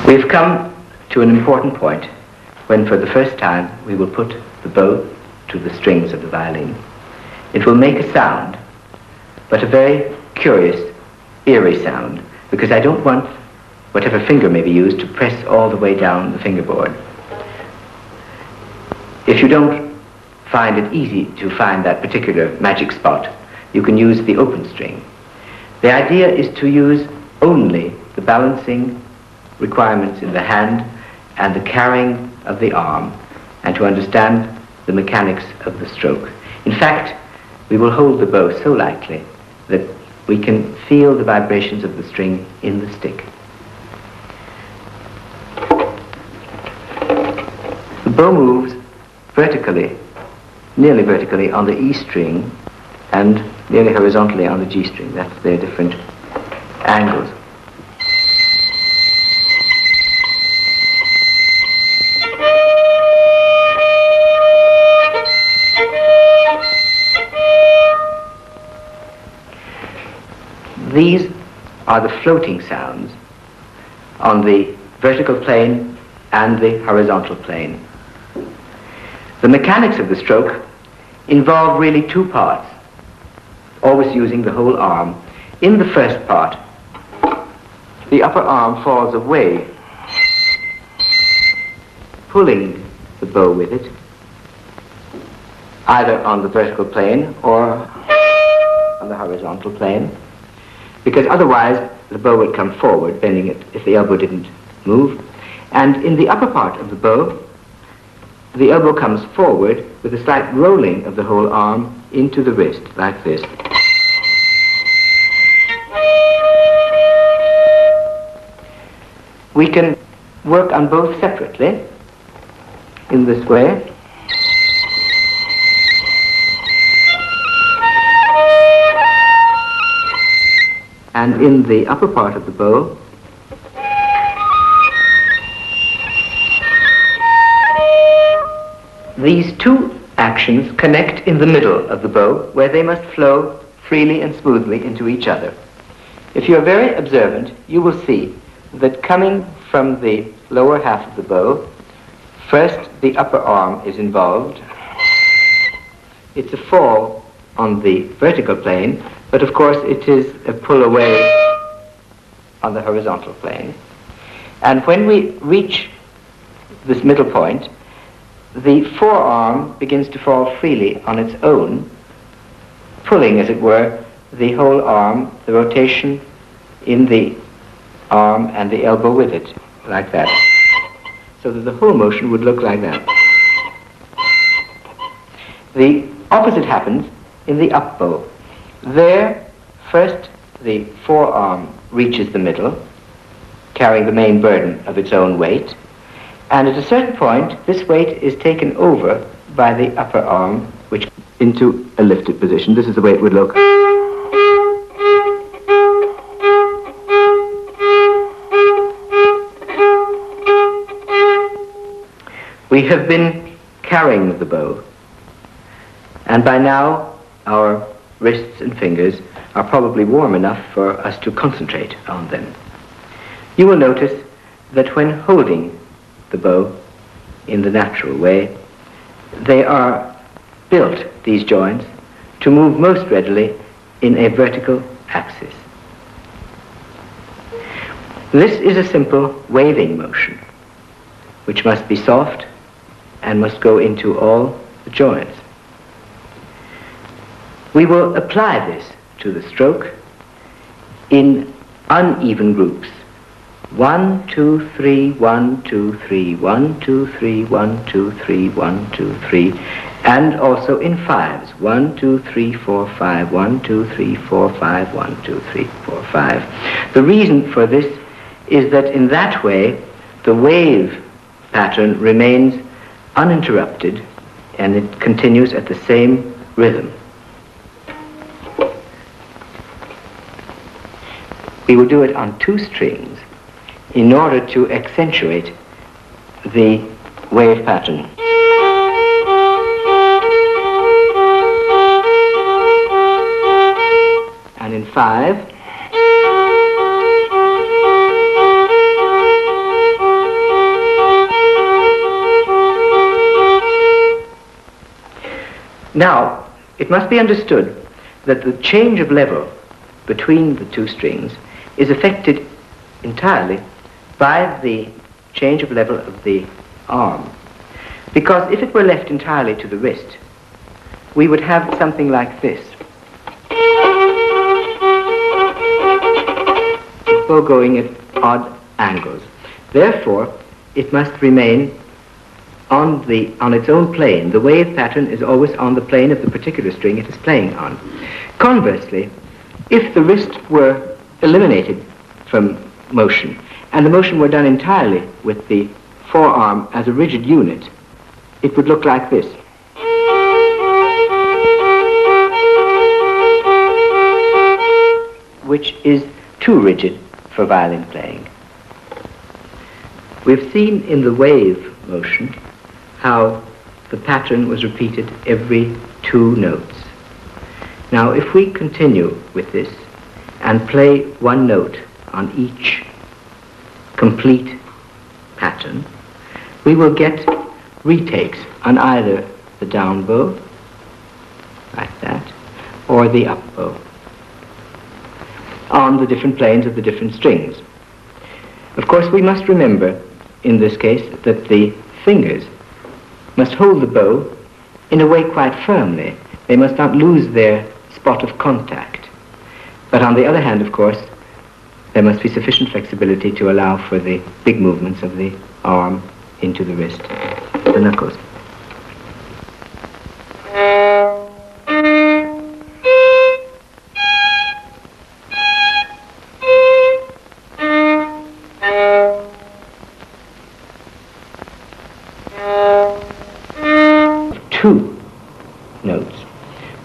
We've come to an important point when for the first time we will put the bow to the strings of the violin. It will make a sound, but a very curious, eerie sound, because I don't want whatever finger may be used to press all the way down the fingerboard. If you don't find it easy to find that particular magic spot, you can use the open string. The idea is to use only the balancing requirements in the hand and the carrying of the arm, and to understand the mechanics of the stroke. In fact, we will hold the bow so lightly that we can feel the vibrations of the string in the stick. The bow moves vertically, nearly vertically on the E string and nearly horizontally on the G string. That's their different angles. These are the floating sounds on the vertical plane and the horizontal plane. The mechanics of the stroke involve really two parts, always using the whole arm. In the first part, the upper arm falls away, pulling the bow with it, either on the vertical plane or on the horizontal plane, because otherwise the bow would come forward, bending it if the elbow didn't move. And in the upper part of the bow, the elbow comes forward with a slight rolling of the whole arm into the wrist, like this. We can work on both separately, in this way. And in the upper part of the bow, these two actions connect in the middle of the bow, where they must flow freely and smoothly into each other. If you're very observant, you will see that coming from the lower half of the bow, first the upper arm is involved. It's a fall on the vertical plane, but of course it is a pull away on the horizontal plane. And when we reach this middle point, the forearm begins to fall freely on its own, pulling, as it were, the whole arm, the rotation in the arm and the elbow with it, like that. So that the whole motion would look like that. The opposite happens in the up bow. There, first the forearm reaches the middle, carrying the main burden of its own weight, and at a certain point, this weight is taken over by the upper arm, which into a lifted position. This is the way it would look. We have been carrying the bow, and by now our wrists and fingers are probably warm enough for us to concentrate on them. You will notice that when holding the bow in the natural way, they are built, these joints, to move most readily in a vertical axis. This is a simple waving motion, which must be soft and must go into all the joints. We will apply this to the stroke in uneven groups. 1, 2, 3, 1, 2, 3, 1, 2, 3, 1, 2, 3, 1, 2, 3, and also in fives. 1, 2, 3, 4, 5, 1, 2, 3, 4, 5, 1, 2, 3, 4, 5. The reason for this is that in that way the wave pattern remains uninterrupted and it continues at the same rhythm. We will do it on two strings in order to accentuate the wave pattern. And in 5, Now, it must be understood that the change of level between the two strings is affected entirely by the change of level of the arm. Because if it were left entirely to the wrist, we would have something like this. The bow going at odd angles. Therefore, it must remain on its own plane. The wave pattern is always on the plane of the particular string it is playing on. Conversely, if the wrist were eliminated from motion, and the motion were done entirely with the forearm as a rigid unit, it would look like this. Which is too rigid for violin playing. We've seen in the wave motion how the pattern was repeated every 2 notes. Now, if we continue with this and play 1 note on each complete pattern, we will get retakes on either the down bow, like that, or the up bow, on the different planes of the different strings. Of course, we must remember, in this case, that the fingers must hold the bow in a way quite firmly. They must not lose their spot of contact. But on the other hand, of course, there must be sufficient flexibility to allow for the big movements of the arm into the wrist, the knuckles.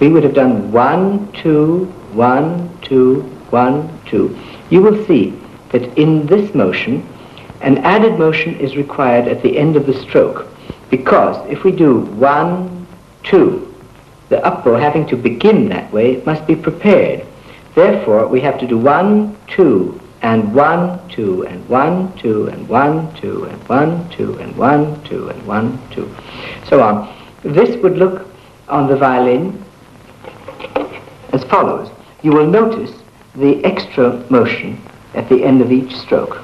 We would have done 1, 2, 1, 2, 1, 2. You will see that in this motion, an added motion is required at the end of the stroke, because if we do 1, 2, the up bow having to begin that way, it must be prepared. Therefore, we have to do 1, 2, and 1, 2, and 1, 2, and 1, 2, and 1, 2, and 1, 2, and 1, 2, so on. This would look on the violin as follows. You will notice the extra motion at the end of each stroke.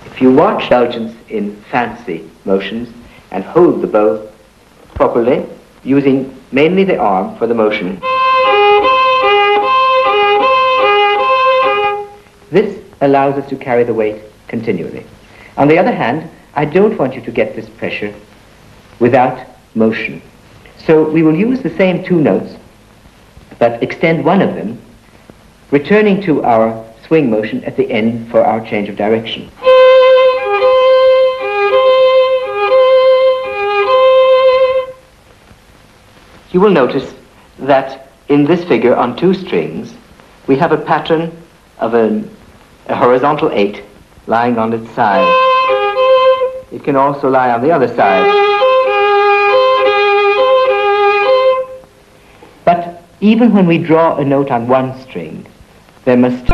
If you watch indulgence in fancy motions and hold the bow properly, using mainly the arm for the motion, this allows us to carry the weight continually. On the other hand, I don't want you to get this pressure without motion. So we will use the same 2 notes, but extend one of them, returning to our swing motion at the end for our change of direction. You will notice that in this figure on 2 strings, we have a pattern of a horizontal 8 lying on its side. It can also lie on the other side. But even when we draw a note on 1 string, there must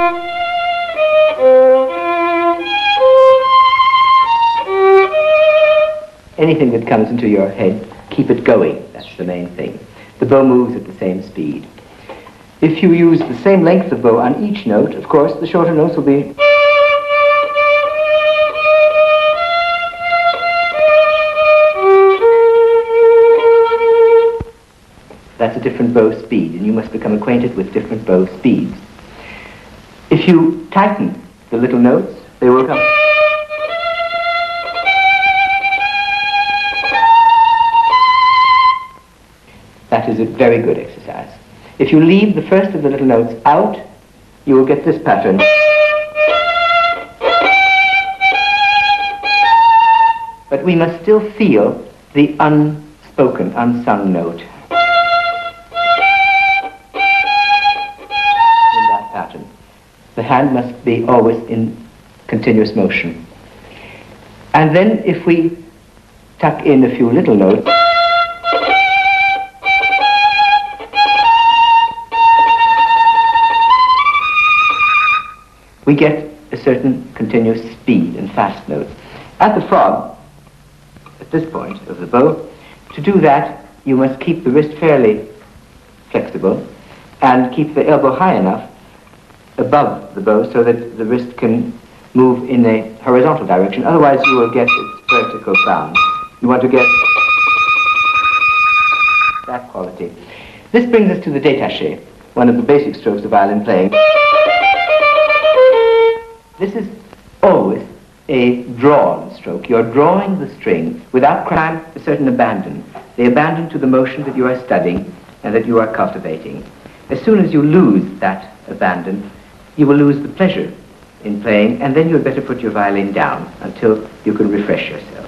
anything that comes into your head, keep it going. That's the main thing. The bow moves at the same speed. If you use the same length of bow on each note, of course, the shorter notes will be that's a different bow speed, and you must become acquainted with different bow speeds. If you tighten the little notes, they will come. That is a very good exercise. If you leave the first of the little notes out, you will get this pattern. But we must still feel the unspoken, unsung note in that pattern. The hand must be always in continuous motion. And then if we tuck in a few little notes, we get a certain continuous speed and fast notes. At the frog, at this point of the bow, to do that, you must keep the wrist fairly flexible and keep the elbow high enough above the bow so that the wrist can move in a horizontal direction. Otherwise, you will get its vertical sound. You want to get that quality. This brings us to the détaché, one of the basic strokes of violin playing. This is always a drawn stroke. You're drawing the string without crime, a certain abandon. The abandon to the motion that you are studying and that you are cultivating. As soon as you lose that abandon, you will lose the pleasure in playing, and then you had better put your violin down until you can refresh yourself.